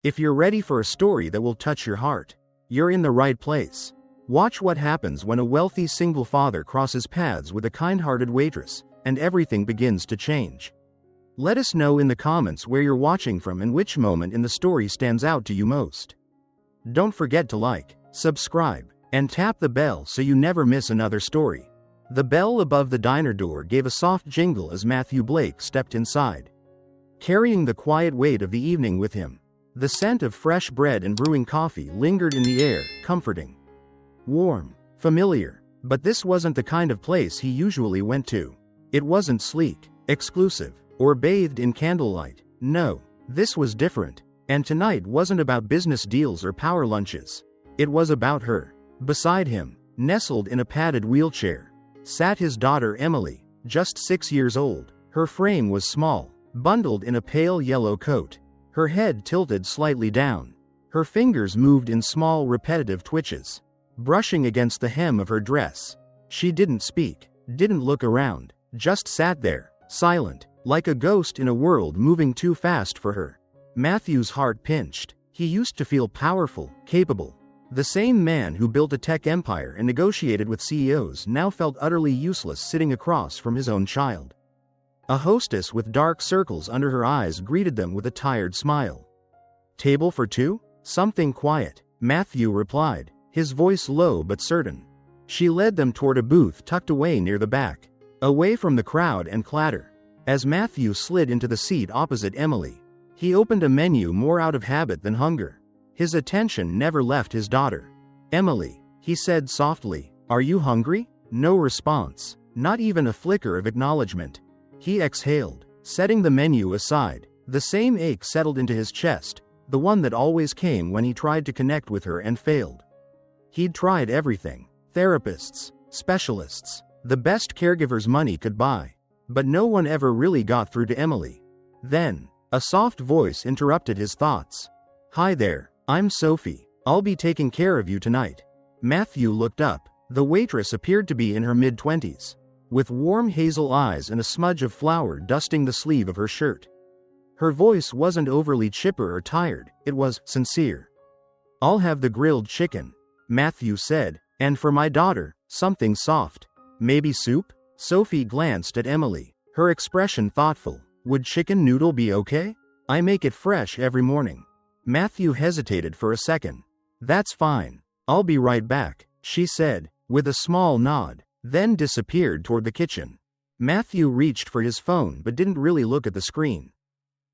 If you're ready for a story that will touch your heart, you're in the right place. Watch what happens when a wealthy single father crosses paths with a kind-hearted waitress, and everything begins to change. Let us know in the comments where you're watching from and which moment in the story stands out to you most. Don't forget to like, subscribe, and tap the bell so you never miss another story. The bell above the diner door gave a soft jingle as Matthew Blake stepped inside, carrying the quiet weight of the evening with him. The scent of fresh bread and brewing coffee lingered in the air, comforting. Warm, familiar, but this wasn't the kind of place he usually went to. It wasn't sleek, exclusive, or bathed in candlelight. No, this was different. And tonight wasn't about business deals or power lunches. It was about her. Beside him, nestled in a padded wheelchair, sat his daughter Emily, just 6 years old. Her frame was small, bundled in a pale yellow coat. Her head tilted slightly down. Her fingers moved in small repetitive twitches, brushing against the hem of her dress. She didn't speak, didn't look around, just sat there, silent, like a ghost in a world moving too fast for her. Matthew's heart pinched. He used to feel powerful, capable. The same man who built a tech empire and negotiated with CEOs now felt utterly useless sitting across from his own child. A hostess with dark circles under her eyes greeted them with a tired smile. "Table for two?" "Something quiet," Matthew replied, his voice low but certain. She led them toward a booth tucked away near the back, away from the crowd and clatter. As Matthew slid into the seat opposite Emily, he opened a menu more out of habit than hunger. His attention never left his daughter. "Emily," he said softly, "are you hungry?" No response, not even a flicker of acknowledgement. He exhaled, setting the menu aside. The same ache settled into his chest, the one that always came when he tried to connect with her and failed. He'd tried everything: therapists, specialists, the best caregivers money could buy. But no one ever really got through to Emily. Then, a soft voice interrupted his thoughts. "Hi there, I'm Sophie. I'll be taking care of you tonight." Matthew looked up. The waitress appeared to be in her mid-20s, with warm hazel eyes and a smudge of flour dusting the sleeve of her shirt. Her voice wasn't overly chipper or tired, it was sincere. "I'll have the grilled chicken," Matthew said, "and for my daughter, something soft. Maybe soup?" Sophie glanced at Emily, her expression thoughtful. "Would chicken noodle be okay? I make it fresh every morning." Matthew hesitated for a second. "That's fine. I'll be right back," she said, with a small nod, then disappeared toward the kitchen. Matthew reached for his phone but didn't really look at the screen.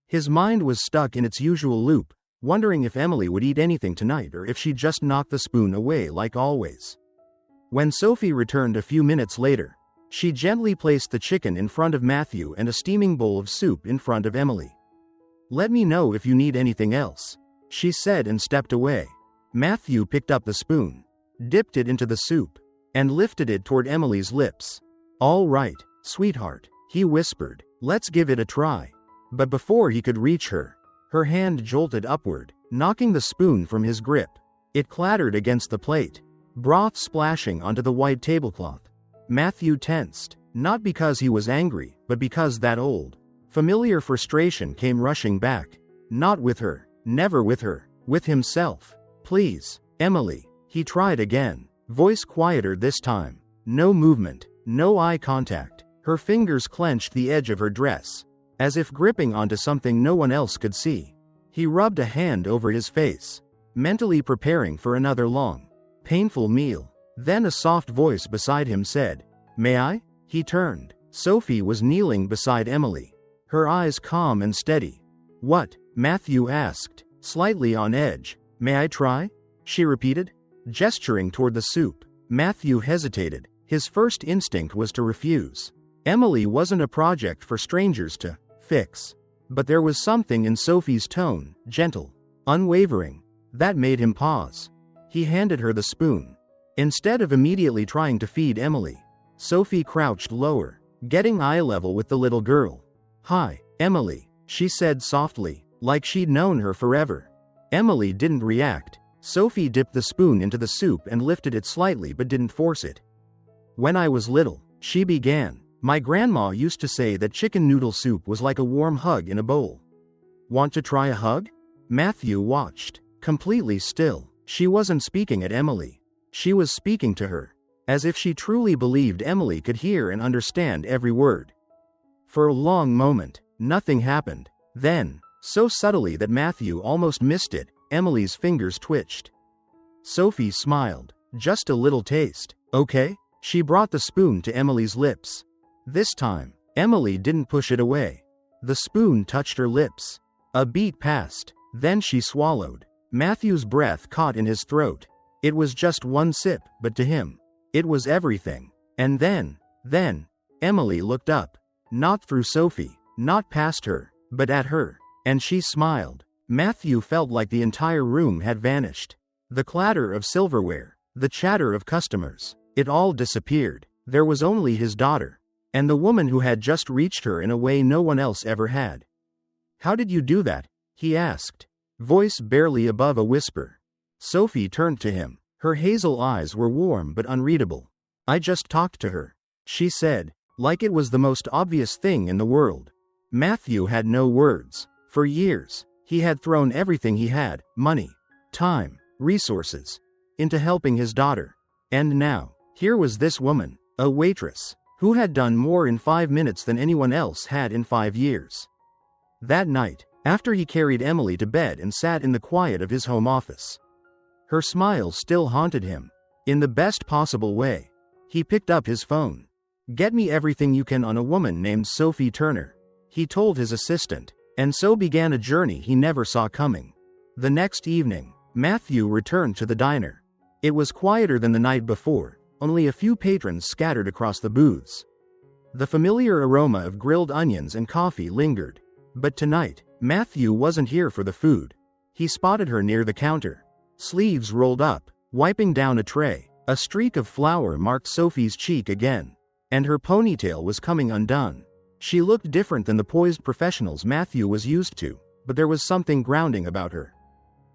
His mind was stuck in its usual loop, wondering if Emily would eat anything tonight or if she'd just knock the spoon away like always. When Sophie returned a few minutes later, she gently placed the chicken in front of Matthew and a steaming bowl of soup in front of Emily. "Let me know if you need anything else," she said and stepped away. Matthew picked up the spoon, dipped it into the soup, and lifted it toward Emily's lips. "All right, sweetheart," he whispered, "let's give it a try." But before he could reach her, her hand jolted upward, knocking the spoon from his grip. It clattered against the plate, broth splashing onto the white tablecloth. Matthew tensed, not because he was angry, but because that old, familiar frustration came rushing back. Not with her, never with her, with himself. "Please, Emily," he tried again, voice quieter this time. No movement, no eye contact. Her fingers clenched the edge of her dress, as if gripping onto something no one else could see. He rubbed a hand over his face, mentally preparing for another long, painful meal. Then a soft voice beside him said, "May I?" He turned. Sophie was kneeling beside Emily, her eyes calm and steady. "What?" Matthew asked, slightly on edge. "May I try?" she repeated, gesturing toward the soup. Matthew hesitated. His first instinct was to refuse. Emily wasn't a project for strangers to fix. But there was something in Sophie's tone, gentle, unwavering, that made him pause. He handed her the spoon. Instead of immediately trying to feed Emily, Sophie crouched lower, getting eye level with the little girl. "Hi, Emily," she said softly, like she'd known her forever. Emily didn't react. Sophie dipped the spoon into the soup and lifted it slightly but didn't force it. "When I was little," she began, "my grandma used to say that chicken noodle soup was like a warm hug in a bowl." "Want to try a hug?" Matthew watched, completely still. She wasn't speaking at Emily. She was speaking to her, as if she truly believed Emily could hear and understand every word. For a long moment, nothing happened. Then, so subtly that Matthew almost missed it, Emily's fingers twitched. Sophie smiled. Just a little taste, okay? She brought the spoon to Emily's lips. This time, Emily didn't push it away. The spoon touched her lips. A beat passed. Then she swallowed. Matthew's breath caught in his throat. It was just one sip, but to him, it was everything. And then, Emily looked up. Not through Sophie, not past her, but at her. And she smiled. Matthew felt like the entire room had vanished. The clatter of silverware, the chatter of customers, it all disappeared. There was only his daughter, and the woman who had just reached her in a way no one else ever had. "How did you do that?" he asked, voice barely above a whisper. Sophie turned to him. Her hazel eyes were warm but unreadable. "I just talked to her," she said, like it was the most obvious thing in the world. Matthew had no words. For years, he had thrown everything he had, money, time, resources, into helping his daughter. And now, here was this woman, a waitress, who had done more in 5 minutes than anyone else had in 5 years. That night, after he carried Emily to bed and sat in the quiet of his home office, her smile still haunted him, in the best possible way. He picked up his phone. "Get me everything you can on a woman named Sophie Turner," he told his assistant, and so began a journey he never saw coming. The next evening, Matthew returned to the diner. It was quieter than the night before, only a few patrons scattered across the booths. The familiar aroma of grilled onions and coffee lingered. But tonight, Matthew wasn't here for the food. He spotted her near the counter, sleeves rolled up, wiping down a tray. A streak of flour marked Sophie's cheek again, and her ponytail was coming undone. She looked different than the poised professionals Matthew was used to, but there was something grounding about her.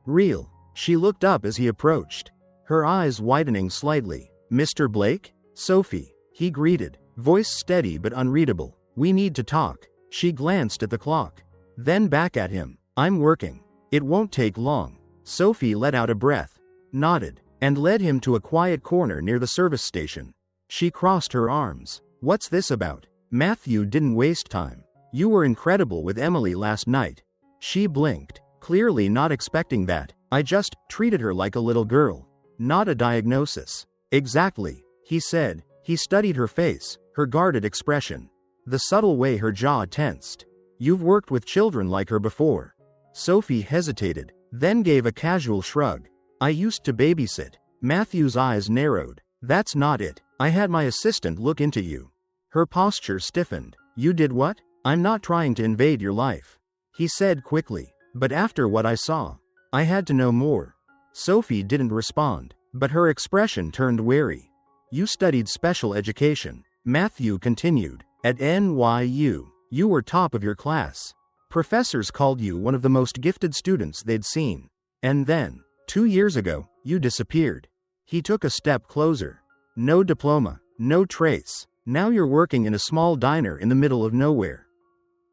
Real. She looked up as he approached, her eyes widening slightly. "Mr. Blake?" "Sophie," he greeted, voice steady but unreadable. "We need to talk." She glanced at the clock, then back at him. "I'm working. It won't take long." Sophie let out a breath, nodded, and led him to a quiet corner near the service station. She crossed her arms. "What's this about?" Matthew didn't waste time. "You were incredible with Emily last night." She blinked, clearly not expecting that. "I just treated her like a little girl. Not a diagnosis." "Exactly," he said. He studied her face, her guarded expression, the subtle way her jaw tensed. "You've worked with children like her before." Sophie hesitated, then gave a casual shrug. "I used to babysit." Matthew's eyes narrowed. "That's not it. I had my assistant look into you." Her posture stiffened. "You did what?" "I'm not trying to invade your life," he said quickly. "But after what I saw, I had to know more." Sophie didn't respond, but her expression turned wary. "You studied special education," Matthew continued. "At NYU. You were top of your class. Professors called you one of the most gifted students they'd seen. And then, 2 years ago, you disappeared." He took a step closer. "No diploma, no trace. Now you're working in a small diner in the middle of nowhere."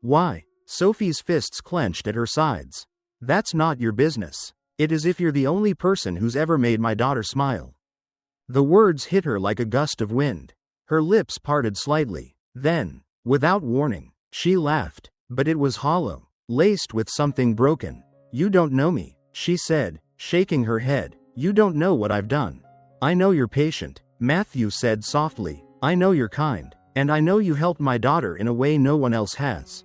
"Why?" Sophie's fists clenched at her sides. "That's not your business. It is if you're the only person who's ever made my daughter smile." The words hit her like a gust of wind. Her lips parted slightly. Then, without warning, she laughed, but it was hollow, laced with something broken. "You don't know me," she said, shaking her head. "You don't know what I've done." "I know you're patient," Matthew said softly. "I know you're kind, and I know you helped my daughter in a way no one else has.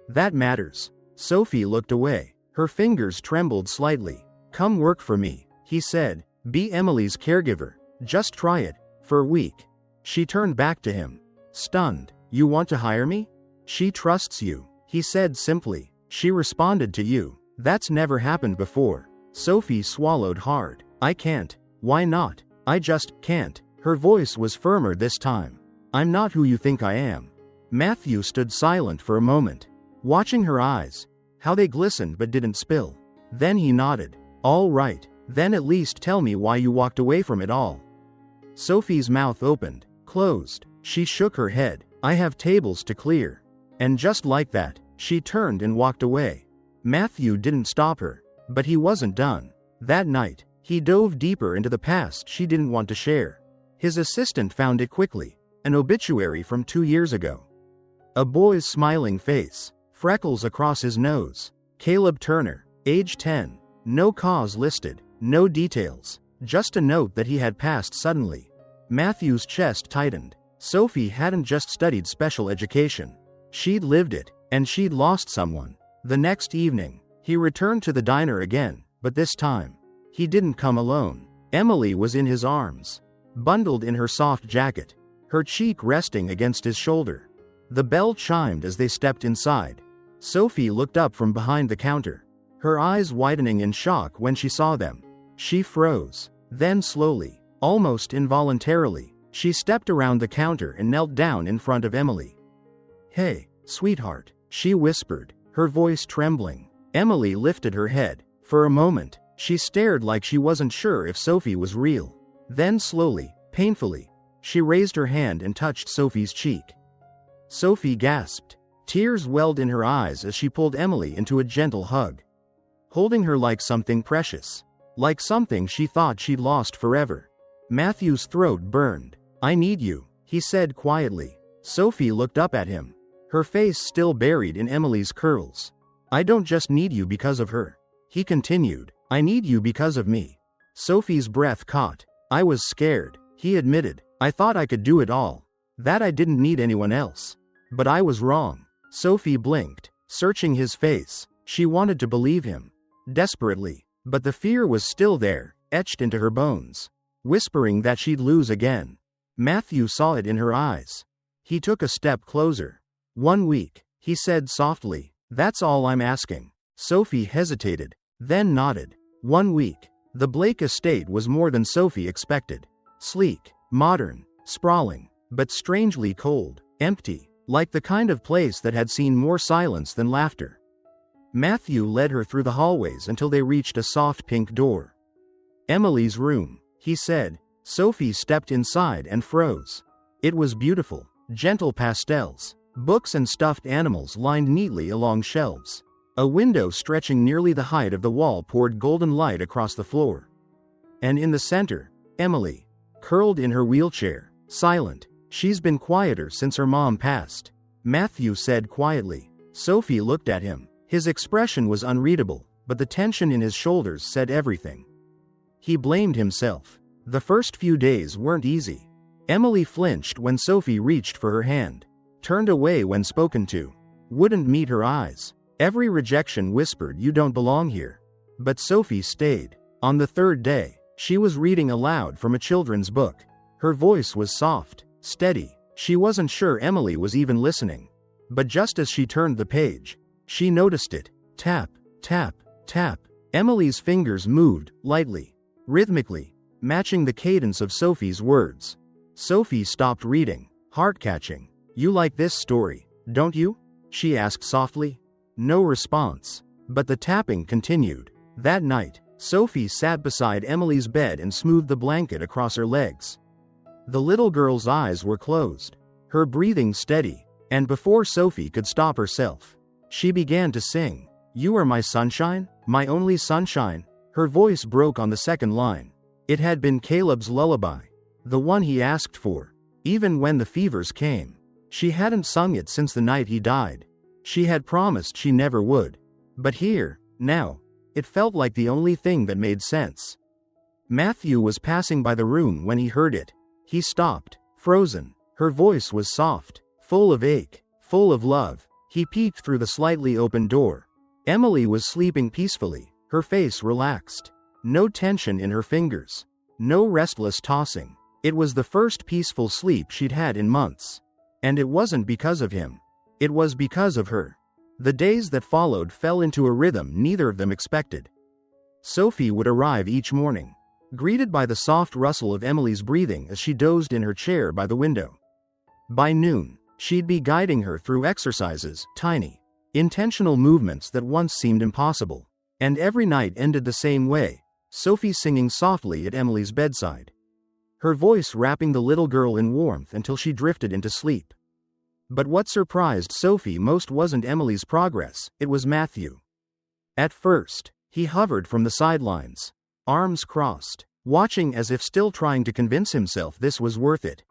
That matters." Sophie looked away. Her fingers trembled slightly. "Come work for me," he said. "Be Emily's caregiver. Just try it, for a week." She turned back to him, stunned. "You want to hire me?" "She trusts you," he said simply. "She responded to you. That's never happened before." Sophie swallowed hard. "I can't." "Why not?" "I just can't." Her voice was firmer this time. "I'm not who you think I am." Matthew stood silent for a moment, watching her eyes, how they glistened but didn't spill. Then he nodded. "All right, then at least tell me why you walked away from it all." Sophie's mouth opened, closed. She shook her head. "I have tables to clear." And just like that, she turned and walked away. Matthew didn't stop her. But he wasn't done. That night, he dove deeper into the past she didn't want to share. His assistant found it quickly, an obituary from 2 years ago. A boy's smiling face, freckles across his nose. Caleb Turner, age 10. No cause listed, no details, just a note that he had passed suddenly. Matthew's chest tightened. Sophie hadn't just studied special education. She'd lived it, and she'd lost someone. The next evening, he returned to the diner again, but this time, he didn't come alone. Emily was in his arms, bundled in her soft jacket, her cheek resting against his shoulder. The bell chimed as they stepped inside. Sophie looked up from behind the counter, her eyes widening in shock when she saw them. She froze. Then slowly, almost involuntarily, she stepped around the counter and knelt down in front of Emily. "Hey, sweetheart," she whispered, her voice trembling. Emily lifted her head. For a moment, she stared like she wasn't sure if Sophie was real. Then slowly, painfully, she raised her hand and touched Sophie's cheek. Sophie gasped. Tears welled in her eyes as she pulled Emily into a gentle hug, holding her like something precious, like something she thought she'd lost forever. Matthew's throat burned. "I need you," he said quietly. Sophie looked up at him, her face still buried in Emily's curls. "I don't just need you because of her," he continued. "I need you because of me." Sophie's breath caught. "I was scared," he admitted. "I thought I could do it all, that I didn't need anyone else. But I was wrong." Sophie blinked, searching his face. She wanted to believe him, desperately, but the fear was still there, etched into her bones, whispering that she'd lose again. Matthew saw it in her eyes. He took a step closer. "1 week," he said softly. "That's all I'm asking." Sophie hesitated, then nodded. 1 week. The Blake estate was more than Sophie expected. Sleek, modern, sprawling, but strangely cold, empty, like the kind of place that had seen more silence than laughter. Matthew led her through the hallways until they reached a soft pink door. "Emily's room," he said. Sophie stepped inside and froze. It was beautiful. Gentle pastels, books and stuffed animals lined neatly along shelves. A window stretching nearly the height of the wall poured golden light across the floor. And in the center, Emily, curled in her wheelchair, silent. "She's been quieter since her mom passed," Matthew said quietly. Sophie looked at him. His expression was unreadable, but the tension in his shoulders said everything. He blamed himself. The first few days weren't easy. Emily flinched when Sophie reached for her hand, turned away when spoken to, wouldn't meet her eyes. Every rejection whispered, "You don't belong here." But Sophie stayed. On the third day, she was reading aloud from a children's book. Her voice was soft, steady. She wasn't sure Emily was even listening. But just as she turned the page, she noticed it. Tap, tap, tap. Emily's fingers moved, lightly, rhythmically, matching the cadence of Sophie's words. Sophie stopped reading, heart-catching. "You like this story, don't you?" she asked softly. No response. But the tapping continued. That night, Sophie sat beside Emily's bed and smoothed the blanket across her legs. The little girl's eyes were closed, her breathing steady, and before Sophie could stop herself, she began to sing. "You are my sunshine, my only sunshine." Her voice broke on the second line. It had been Caleb's lullaby, the one he asked for, even when the fevers came. She hadn't sung it since the night he died. She had promised she never would. But here, now, it felt like the only thing that made sense. Matthew was passing by the room when he heard it. He stopped, frozen. Her voice was soft, full of ache, full of love. He peeked through the slightly open door. Emily was sleeping peacefully, her face relaxed. No tension in her fingers. No restless tossing. It was the first peaceful sleep she'd had in months. And it wasn't because of him. It was because of her. The days that followed fell into a rhythm neither of them expected. Sophie would arrive each morning, greeted by the soft rustle of Emily's breathing as she dozed in her chair by the window. By noon, she'd be guiding her through exercises, tiny, intentional movements that once seemed impossible. And every night ended the same way, Sophie singing softly at Emily's bedside, her voice wrapping the little girl in warmth until she drifted into sleep. But what surprised Sophie most wasn't Emily's progress, it was Matthew. At first, He hovered from the sidelines, arms crossed, watching as if still trying to convince himself this was worth it.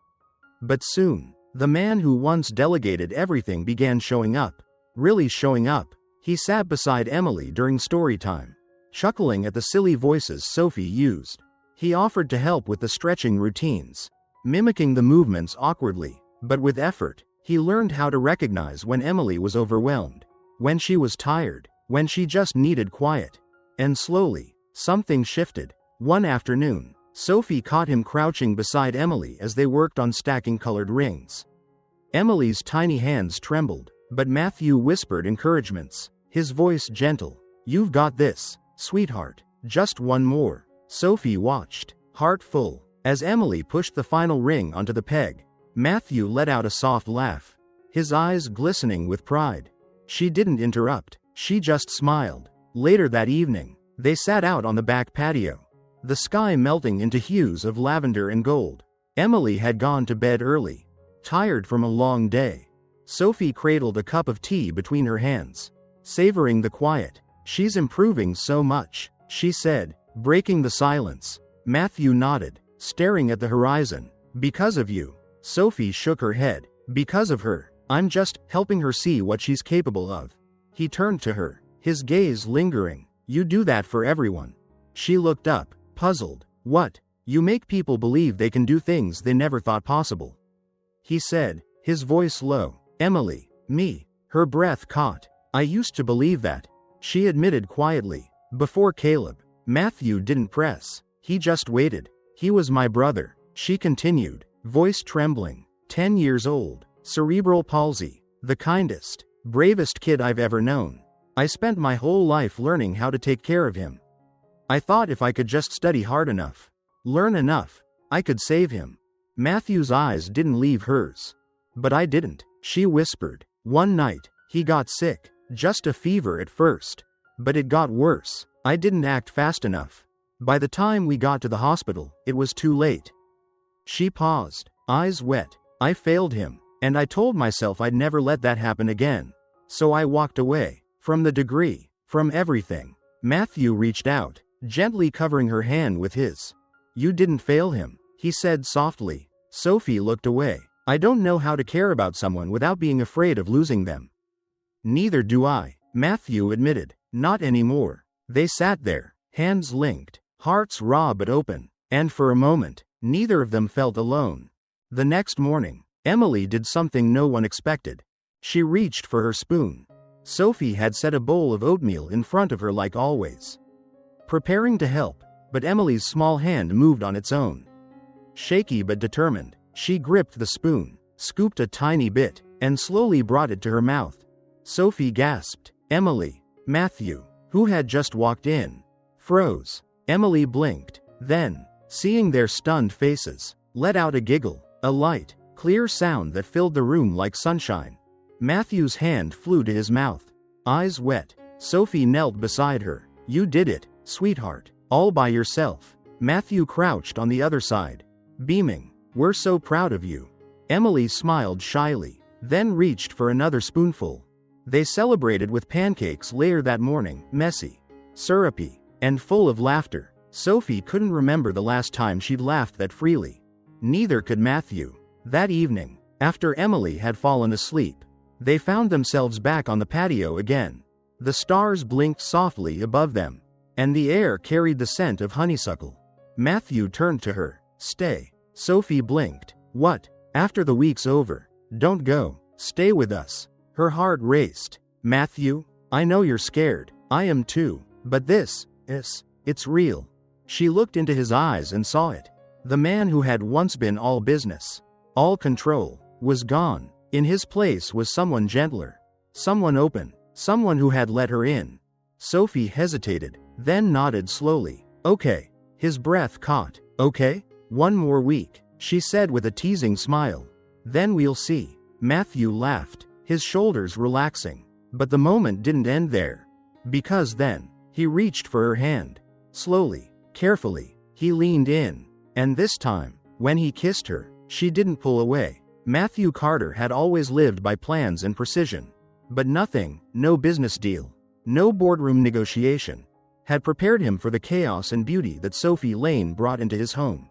But soon, the man who once delegated everything began showing up. Really showing up. He sat beside Emily during story time, chuckling at the silly voices Sophie used. He offered to help with the stretching routines, mimicking the movements awkwardly, but with effort. He learned how to recognize when Emily was overwhelmed, when she was tired, when she just needed quiet. And slowly, something shifted. One afternoon, Sophie caught him crouching beside Emily as they worked on stacking colored rings. Emily's tiny hands trembled, but Matthew whispered encouragements, his voice gentle. "You've got this, sweetheart. Just one more." Sophie watched, heart full, as Emily pushed the final ring onto the peg. Matthew let out a soft laugh, his eyes glistening with pride. She didn't interrupt, she just smiled. Later that evening, they sat out on the back patio, the sky melting into hues of lavender and gold. Emily had gone to bed early, tired from a long day. Sophie cradled a cup of tea between her hands, savoring the quiet. "She's improving so much," she said, breaking the silence. Matthew nodded, staring at the horizon. "Because of you." Sophie shook her head. "Because of her. I'm just helping her see what she's capable of." He turned to her, his gaze lingering. "You do that for everyone." She looked up, puzzled. "What?" "You make people believe they can do things they never thought possible," he said, his voice low. "Emily, me." Her breath caught. "I used to believe that," she admitted quietly. "Before Caleb." Matthew didn't press. He just waited. "He was my brother," she continued, voice trembling. 10 years old, cerebral palsy, the kindest, bravest kid I've ever known. I spent my whole life learning how to take care of him. I thought if I could just study hard enough, learn enough, I could save him." Matthew's eyes didn't leave hers. "But I didn't," she whispered. "One night, he got sick, just a fever at first. But it got worse. I didn't act fast enough. By the time we got to the hospital, it was too late." She paused, eyes wet. "I failed him, and I told myself I'd never let that happen again. So I walked away. From the degree, from everything." Matthew reached out, gently covering her hand with his. "You didn't fail him," he said softly. Sophie looked away. "I don't know how to care about someone without being afraid of losing them." "Neither do I," Matthew admitted. "Not anymore." They sat there, hands linked, hearts raw but open, and for a moment, neither of them felt alone. The next morning, Emily did something no one expected. She reached for her spoon. Sophie had set a bowl of oatmeal in front of her like always, preparing to help, but Emily's small hand moved on its own. Shaky but determined, she gripped the spoon, scooped a tiny bit, and slowly brought it to her mouth. Sophie gasped. Emily. Matthew, who had just walked in, froze. Emily blinked, then, seeing their stunned faces, let out a giggle, a light, clear sound that filled the room like sunshine. Matthew's hand flew to his mouth, eyes wet. Sophie knelt beside her. "You did it, sweetheart, all by yourself." Matthew crouched on the other side, beaming. "We're so proud of you." Emily smiled shyly, then reached for another spoonful. They celebrated with pancakes later that morning, messy, syrupy, and full of laughter. Sophie couldn't remember the last time she'd laughed that freely. Neither could Matthew. That evening, after Emily had fallen asleep, they found themselves back on the patio again. The stars blinked softly above them, and the air carried the scent of honeysuckle. Matthew turned to her. "Stay." Sophie blinked. "What?" "After the week's over, don't go. Stay with us." Her heart raced. "Matthew, I know you're scared. I am too. But it's real." She looked into his eyes and saw it. The man who had once been all business, all control, was gone. In his place was someone gentler, someone open, someone who had let her in. Sophie hesitated, then nodded slowly. "Okay." His breath caught. "Okay? 1 more week," she said with a teasing smile. "Then we'll see." Matthew laughed, his shoulders relaxing. But the moment didn't end there. Because then, he reached for her hand. Slowly, carefully, he leaned in. And this time, when he kissed her, she didn't pull away. Matthew Carter had always lived by plans and precision. But nothing, no business deal, no boardroom negotiation. had prepared him for the chaos and beauty that Sophie Lane brought into his home.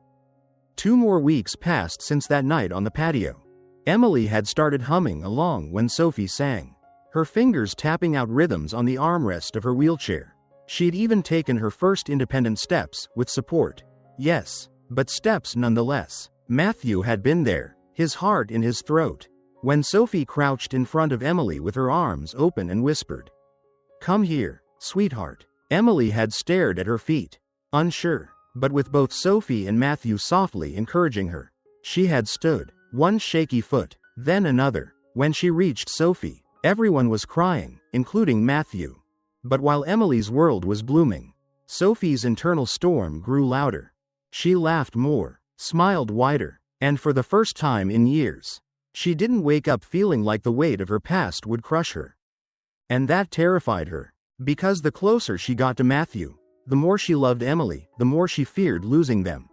2 more weeks passed since that night on the patio. Emily had started humming along when Sophie sang, her fingers tapping out rhythms on the armrest of her wheelchair. She'd even taken her first independent steps, with support. Yes, but steps nonetheless. Matthew had been there, his heart in his throat, when Sophie crouched in front of Emily with her arms open and whispered, "Come here, sweetheart." Emily had stared at her feet, unsure, but with both Sophie and Matthew softly encouraging her. She had stood, one shaky foot, then another. When she reached Sophie, everyone was crying, including Matthew. But while Emily's world was blooming, Sophie's internal storm grew louder. She laughed more, smiled wider, and for the first time in years, she didn't wake up feeling like the weight of her past would crush her. And that terrified her, because the closer she got to Matthew, the more she loved Emily, the more she feared losing them.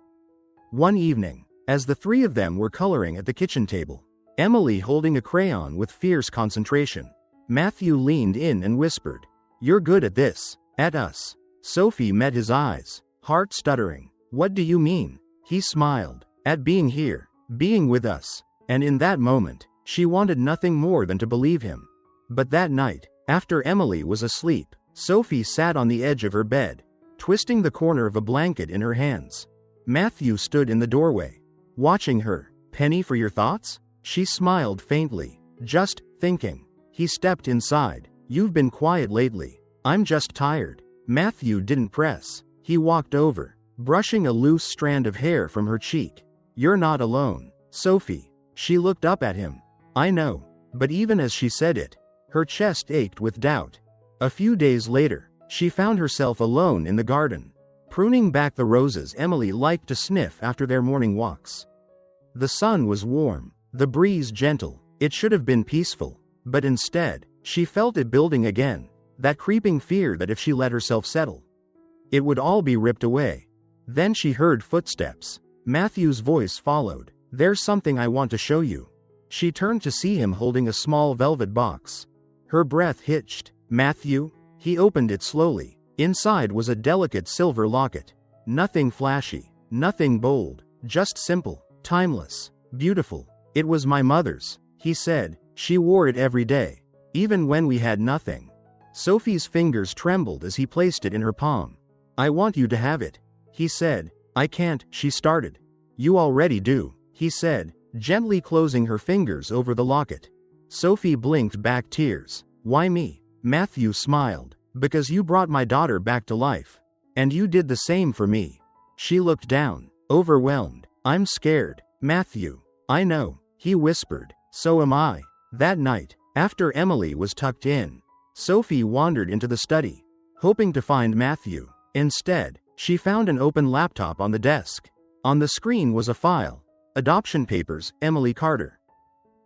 One evening, as the 3 of them were coloring at the kitchen table, Emily holding a crayon with fierce concentration, Matthew leaned in and whispered, "You're good at this." "At us." Sophie met his eyes, heart stuttering. "What do you mean?" He smiled. "At being here, being with us." And in that moment, she wanted nothing more than to believe him. But that night, after Emily was asleep, Sophie sat on the edge of her bed, twisting the corner of a blanket in her hands. Matthew stood in the doorway, watching her. "Penny for your thoughts?" She smiled faintly. "Just thinking." He stepped inside. "You've been quiet lately." "I'm just tired." Matthew didn't press. He walked over, brushing a loose strand of hair from her cheek. "You're not alone, Sophie." She looked up at him. "I know." But even as she said it, her chest ached with doubt. A few days later, she found herself alone in the garden, pruning back the roses Emily liked to sniff after their morning walks. The sun was warm, the breeze gentle. It should have been peaceful, but instead, she felt it building again, that creeping fear that if she let herself settle, it would all be ripped away. Then she heard footsteps. Matthew's voice followed. "There's something I want to show you." She turned to see him holding a small velvet box. Her breath hitched. "Matthew?" He opened it slowly. Inside was a delicate silver locket. Nothing flashy, nothing bold, just simple, timeless, beautiful. "It was my mother's," he said. "She wore it every day, even when we had nothing." Sophie's fingers trembled as he placed it in her palm. "I want you to have it," he said. "I can't," she started. "You already do," he said, gently closing her fingers over the locket. Sophie blinked back tears. "Why me?" Matthew smiled. "Because you brought my daughter back to life. And you did the same for me." She looked down, overwhelmed. "I'm scared, Matthew." "I know," he whispered. "So am I." That night, after Emily was tucked in, Sophie wandered into the study, hoping to find Matthew. Instead, she found an open laptop on the desk. On the screen was a file. "Adoption papers, Emily Carter."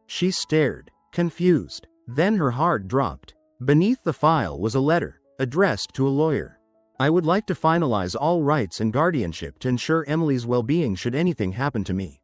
She stared, confused. Then her heart dropped. Beneath the file was a letter, addressed to a lawyer. "I would like to finalize all rights and guardianship to ensure Emily's well-being should anything happen to me.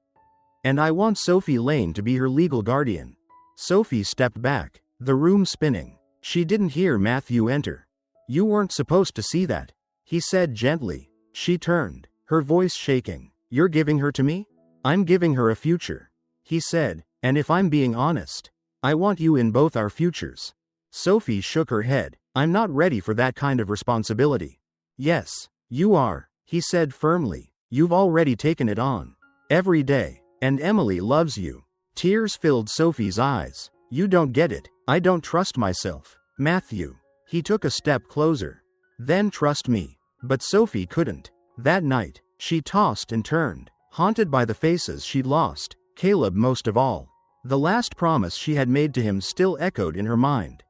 And I want Sophie Lane to be her legal guardian." Sophie stepped back, the room spinning. She didn't hear Matthew enter. "You weren't supposed to see that," he said gently. She turned, her voice shaking. "You're giving her to me?" "I'm giving her a future," he said. "And if I'm being honest, I want you in both our futures." Sophie shook her head. "I'm not ready for that kind of responsibility." "Yes, you are," he said firmly. "You've already taken it on. Every day. And Emily loves you." Tears filled Sophie's eyes. "You don't get it. I don't trust myself, Matthew." He took a step closer. "Then trust me." But Sophie couldn't. That night, she tossed and turned, haunted by the faces she'd lost, Caleb most of all. The last promise she had made to him still echoed in her mind.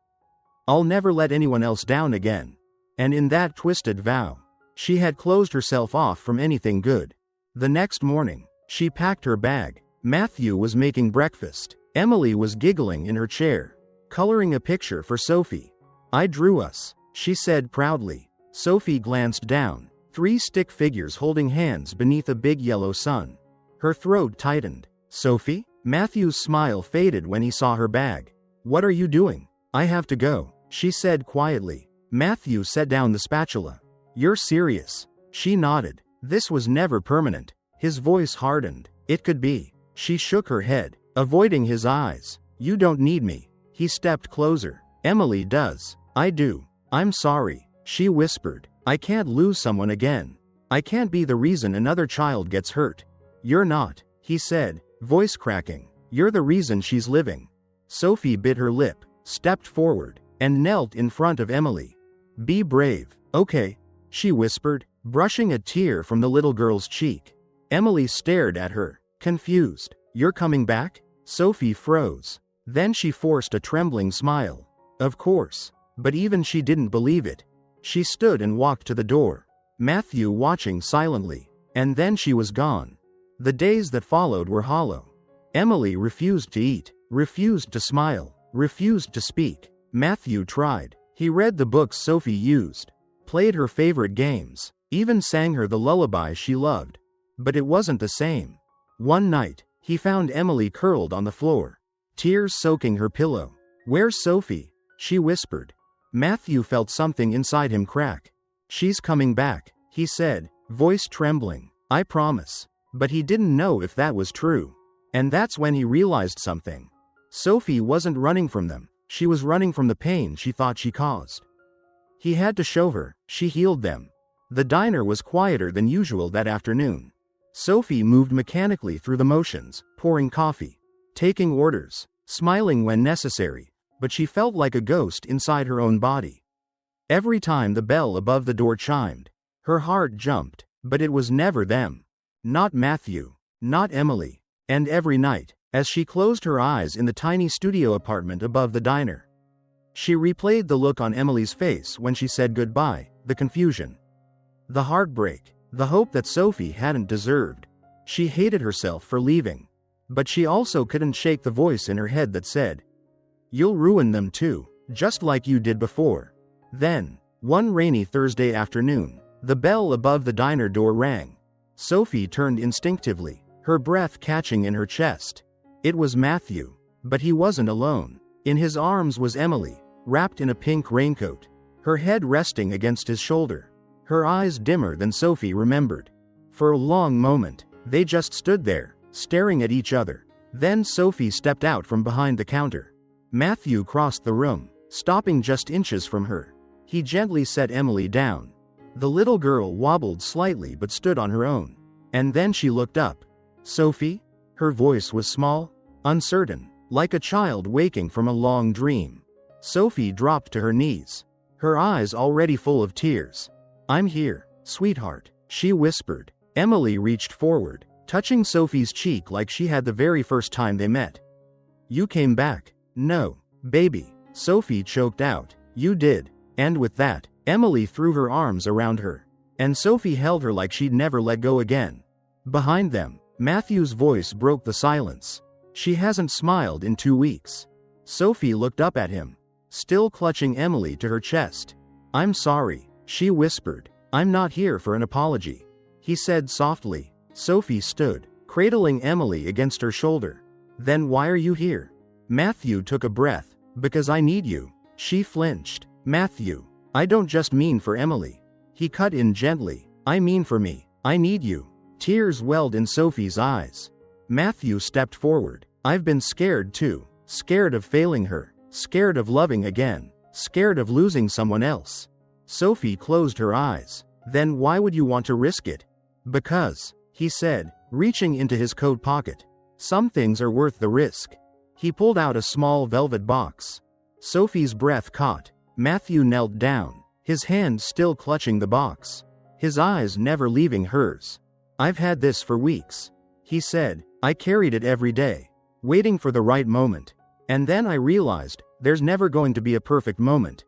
"I'll never let anyone else down again." And in that twisted vow, she had closed herself off from anything good. The next morning, she packed her bag. Matthew was making breakfast. Emily was giggling in her chair, coloring a picture for Sophie. "I drew us," she said proudly. Sophie glanced down. 3 stick figures holding hands beneath a big yellow sun. Her throat tightened. "Sophie?" Matthew's smile faded when he saw her bag. "What are you doing?" "I have to go," she said quietly. Matthew set down the spatula. You're serious? She nodded. This was never permanent. His voice hardened. It could be. She shook her head, avoiding his eyes. You don't need me. He stepped closer. Emily does. I do. I'm sorry, she whispered. I can't lose someone again. I can't be the reason another child gets hurt. You're not, he said, voice cracking. You're the reason she's living. Sophie bit her lip, stepped forward, and knelt in front of Emily. Be brave, okay, she whispered, brushing a tear from the little girl's cheek. Emily stared at her, confused. You're coming back? Sophie froze. Then she forced a trembling smile. Of course. But even she didn't believe it. She stood and walked to the door, Matthew watching silently. And then she was gone. The days that followed were hollow. Emily refused to eat, refused to smile, refused to speak. Matthew tried. He read the books Sophie used, played her favorite games, even sang her the lullabies she loved. But it wasn't the same. One night, he found Emily curled on the floor, tears soaking her pillow. Where's Sophie? She whispered. Matthew felt something inside him crack. She's coming back, he said, voice trembling. I promise. But he didn't know if that was true. And that's when he realized something. Sophie wasn't running from them. She was running from the pain she thought she caused. He had to show her. She healed them. The diner was quieter than usual that afternoon. Sophie moved mechanically through the motions, pouring coffee, taking orders, smiling when necessary, but she felt like a ghost inside her own body. Every time the bell above the door chimed, her heart jumped, but it was never them. Not Matthew, not Emily. And every night, as she closed her eyes in the tiny studio apartment above the diner, she replayed the look on Emily's face when she said goodbye, the confusion, the heartbreak, the hope that Sophie hadn't deserved. She hated herself for leaving. But she also couldn't shake the voice in her head that said, you'll ruin them too, just like you did before. Then, one rainy Thursday afternoon, the bell above the diner door rang. Sophie turned instinctively, her breath catching in her chest. It was Matthew, but he wasn't alone. In his arms was Emily, wrapped in a pink raincoat, her head resting against his shoulder, her eyes dimmer than Sophie remembered. For a long moment, they just stood there, staring at each other. Then Sophie stepped out from behind the counter. Matthew crossed the room, stopping just inches from her. He gently set Emily down. The little girl wobbled slightly but stood on her own. And then she looked up. Sophie? Her voice was small, uncertain, like a child waking from a long dream. Sophie dropped to her knees, her eyes already full of tears. I'm here, sweetheart, she whispered. Emily reached forward, touching Sophie's cheek like she had the very first time they met. You came back. No, baby, Sophie choked out. You did. And with that, Emily threw her arms around her. And Sophie held her like she'd never let go again. Behind them, Matthew's voice broke the silence. She hasn't smiled in 2 weeks. Sophie looked up at him, still clutching Emily to her chest. I'm sorry, she whispered. I'm not here for an apology, he said softly. Sophie stood, cradling Emily against her shoulder. Then why are you here? Matthew took a breath. Because I need you. She flinched. Matthew, I don't just mean for Emily. He cut in gently. I mean for me. I need you. Tears welled in Sophie's eyes. Matthew stepped forward. I've been scared too. Scared of failing her. Scared of loving again. Scared of losing someone else. Sophie closed her eyes. Then why would you want to risk it? Because, he said, reaching into his coat pocket. Some things are worth the risk. He pulled out a small velvet box. Sophie's breath caught. Matthew knelt down, his hand still clutching the box, his eyes never leaving hers. I've had this for weeks, he said. I carried it every day, waiting for the right moment. And then I realized, there's never going to be a perfect moment.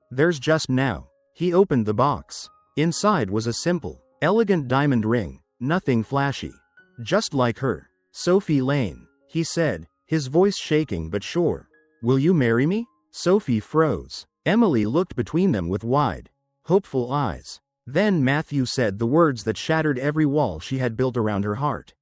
There's just now. He opened the box. Inside was a simple, elegant diamond ring, nothing flashy. Just like her. Sophie Lane, he said, his voice shaking but sure. Will you marry me? Sophie froze. Emily looked between them with wide, hopeful eyes. Then Matthew said the words that shattered every wall she had built around her heart.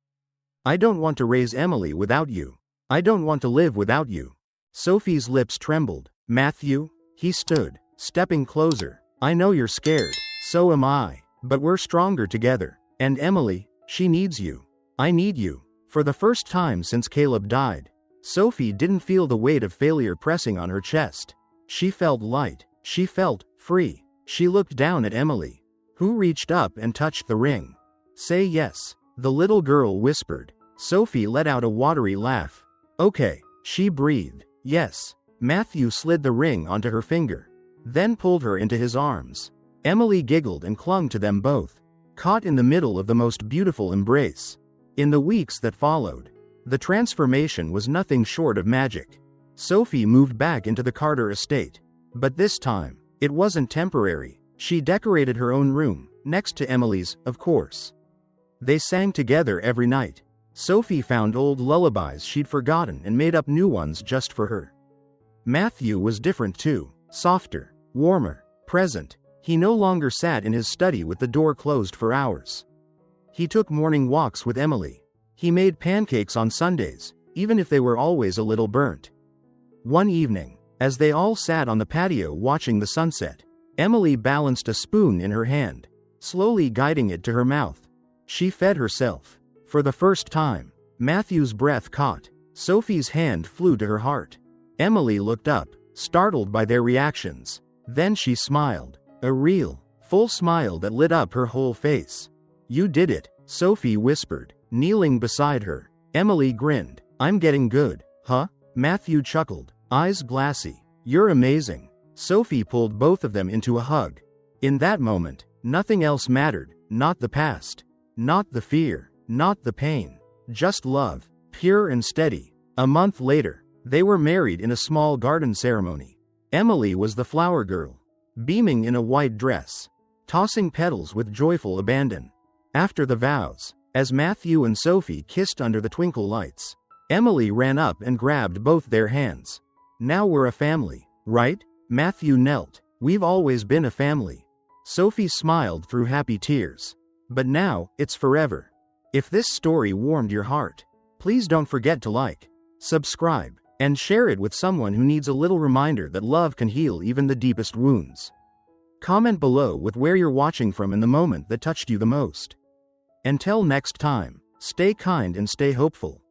I don't want to raise Emily without you. I don't want to live without you. Sophie's lips trembled. Matthew? He stood, stepping closer. I know you're scared, So am I. But we're stronger together. And Emily, she needs you. I need you. For the first time since Caleb died, Sophie didn't feel the weight of failure pressing on her chest. She felt light. She felt free. She looked down at Emily, who reached up and touched the ring. Say yes, the little girl whispered. Sophie let out a watery laugh. Okay, she breathed. Yes. Matthew slid the ring onto her finger, then pulled her into his arms. Emily giggled and clung to them both, caught in the middle of the most beautiful embrace. In the weeks that followed, the transformation was nothing short of magic. Sophie moved back into the Carter estate. But this time, it wasn't temporary. She decorated her own room, next to Emily's, of course. They sang together every night. Sophie found old lullabies she'd forgotten and made up new ones just for her. Matthew was different too, softer, warmer, present. He no longer sat in his study with the door closed for hours. He took morning walks with Emily. He made pancakes on Sundays, even if they were always a little burnt. One evening, as they all sat on the patio watching the sunset, Emily balanced a spoon in her hand, slowly guiding it to her mouth. She fed herself. For the first time, Matthew's breath caught. Sophie's hand flew to her heart. Emily looked up, startled by their reactions. Then she smiled. A real, full smile that lit up her whole face. You did it, Sophie whispered, kneeling beside her. Emily grinned. I'm getting good, huh? Matthew chuckled, eyes glassy. You're amazing. Sophie pulled both of them into a hug. In that moment, nothing else mattered, not the past, not the fear, not the pain, just love, pure and steady. A month later, they were married in a small garden ceremony. Emily was the flower girl, beaming in a white dress, tossing petals with joyful abandon. After the vows, as Matthew and Sophie kissed under the twinkle lights, Emily ran up and grabbed both their hands. Now we're a family, right? Matthew knelt. We've always been a family. Sophie smiled through happy tears. But now, it's forever. If this story warmed your heart, please don't forget to like, subscribe, and share it with someone who needs a little reminder that love can heal even the deepest wounds. Comment below with where you're watching from and the moment that touched you the most. Until next time, stay kind and stay hopeful.